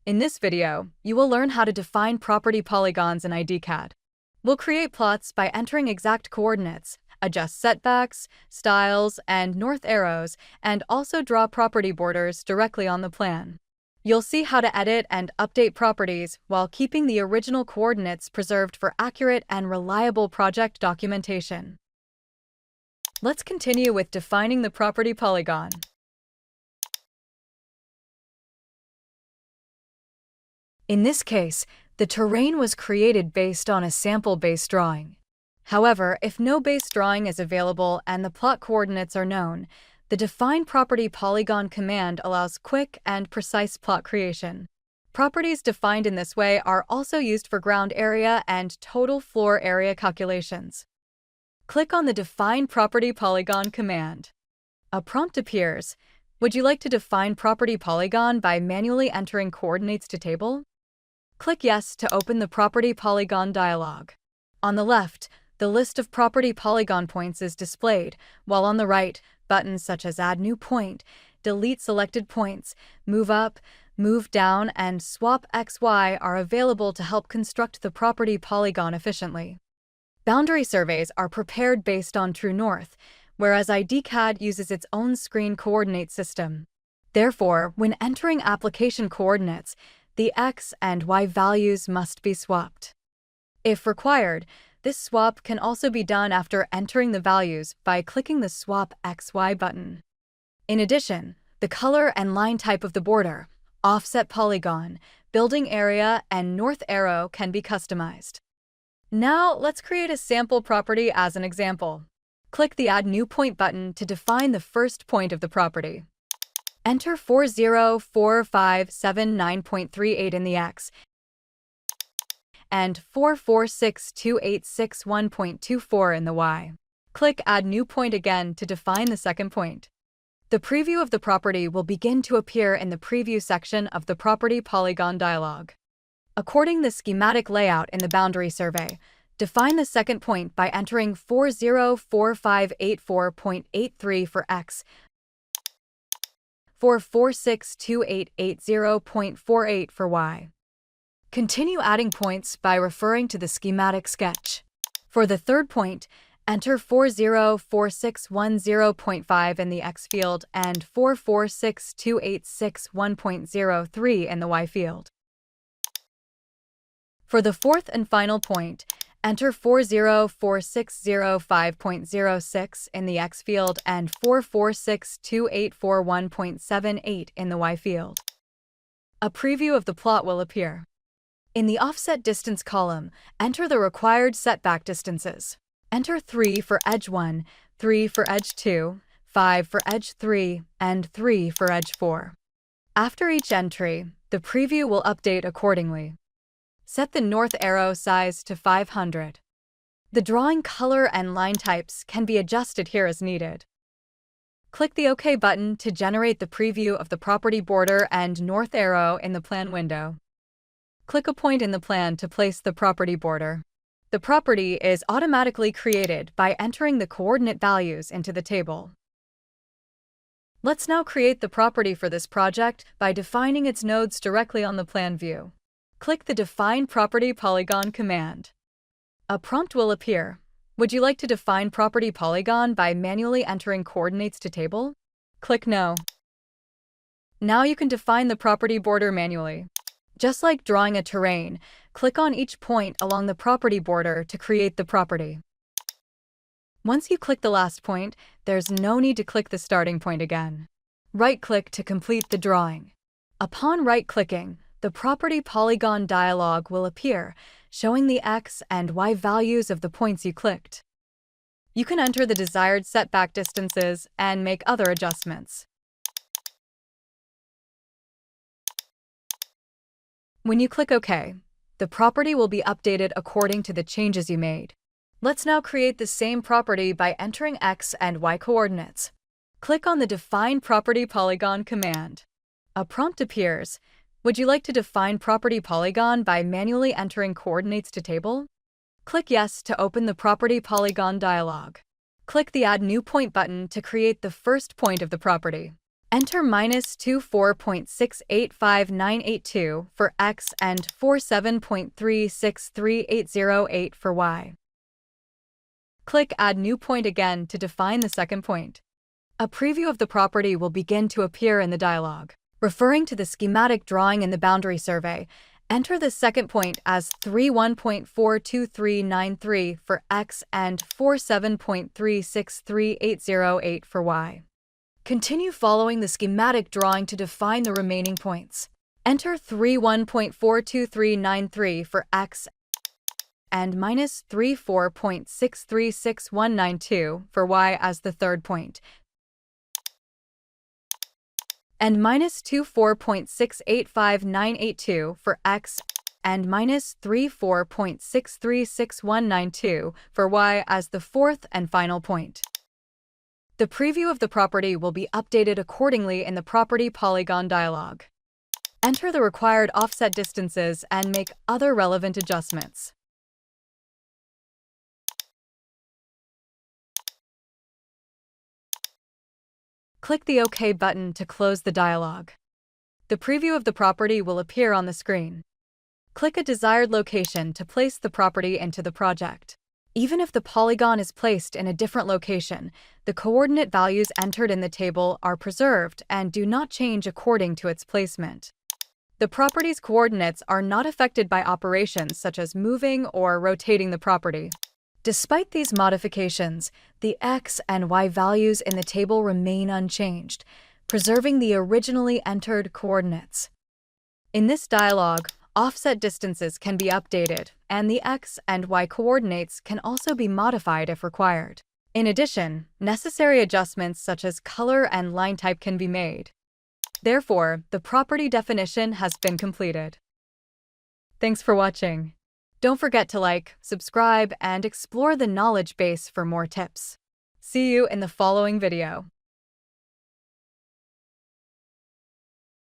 In this video, you will learn how to define property polygons in ideCAD. We'll create plots by entering exact coordinates, adjust setbacks, styles, and north arrows, and also draw property borders directly on the plan. You'll see how to edit and update properties while keeping the original coordinates preserved for accurate and reliable project documentation. Let's continue with defining the property polygon. In this case, the terrain was created based on a sample base drawing. However, if no base drawing is available and the plot coordinates are known, the Define Property Polygon command allows quick and precise plot creation. Properties defined in this way are also used for ground area and total floor area calculations. Click on the Define Property Polygon command. A prompt appears. Would you like to define property polygon by manually entering coordinates to table? Click Yes to open the Property Polygon dialog. On the left, the list of property polygon points is displayed, while on the right, buttons such as Add New Point, Delete Selected Points, Move Up, Move Down, and Swap XY are available to help construct the property polygon efficiently. Boundary surveys are prepared based on true north, whereas ideCAD uses its own screen coordinate system. Therefore, when entering application coordinates, the X and Y values must be swapped. If required, this swap can also be done after entering the values by clicking the Swap XY button. In addition, the color and line type of the border, offset polygon, building area, and north arrow can be customized. Now, let's create a sample property as an example. Click the Add New Point button to define the first point of the property. Enter 404579.38 in the X and 4462861.24 in the Y. Click Add New Point again to define the second point. The preview of the property will begin to appear in the Preview section of the Property Polygon dialog. According to the schematic layout in the boundary survey, define the second point by entering 404584.83 for X, 4462880.48 for Y. Continue adding points by referring to the schematic sketch. For the third point, enter 404610.5 in the X field and 4462861.03 in the Y field. For the fourth and final point, enter 404605.06 in the X field and 4462841.78 in the Y field. A preview of the plot will appear. In the offset distance column, enter the required setback distances. Enter 3 for edge 1, 3 for edge 2, 5 for edge 3, and 3 for edge 4. After each entry, the preview will update accordingly. Set the north arrow size to 500. The drawing color and line types can be adjusted here as needed. Click the OK button to generate the preview of the property border and north arrow in the plan window. Click a point in the plan to place the property border. The property is automatically created by entering the coordinate values into the table. Let's now create the property for this project by defining its nodes directly on the plan view. Click the Define Property Polygon command. A prompt will appear. Would you like to define property polygon by manually entering coordinates to table? Click No. Now you can define the property border manually. Just like drawing a terrain, click on each point along the property border to create the property. Once you click the last point, there's no need to click the starting point again. Right-click to complete the drawing. Upon right-clicking, the Property Polygon dialog will appear, showing the X and Y values of the points you clicked. You can enter the desired setback distances and make other adjustments. When you click OK, the property will be updated according to the changes you made. Let's now create the same property by entering X and Y coordinates. Click on the Define Property Polygon command. A prompt appears. Would you like to define property polygon by manually entering coordinates to table? Click Yes to open the Property Polygon dialog. Click the Add New Point button to create the first point of the property. Enter -24.685982 for X and 47.363808 for Y. Click Add New Point again to define the second point. A preview of the property will begin to appear in the dialog. Referring to the schematic drawing in the boundary survey, enter the second point as 31.42393 for X and 47.363808 for Y. Continue following the schematic drawing to define the remaining points. Enter 31.42393 for X and -34.636192 for Y as the third point, and -24.685982 for X and -34.636192 for Y as the fourth and final point. The preview of the property will be updated accordingly in the Property Polygon dialog. Enter the required offset distances and make other relevant adjustments. Click the OK button to close the dialog. The preview of the property will appear on the screen. Click a desired location to place the property into the project. Even if the polygon is placed in a different location, the coordinate values entered in the table are preserved and do not change according to its placement. The property's coordinates are not affected by operations such as moving or rotating the property. Despite these modifications, the X and Y values in the table remain unchanged, preserving the originally entered coordinates. In this dialog, offset distances can be updated, and the X and Y coordinates can also be modified if required. In addition, necessary adjustments such as color and line type can be made. Therefore, the property definition has been completed. Thanks for watching. Don't forget to like, subscribe, and explore the knowledge base for more tips. See you in the following video.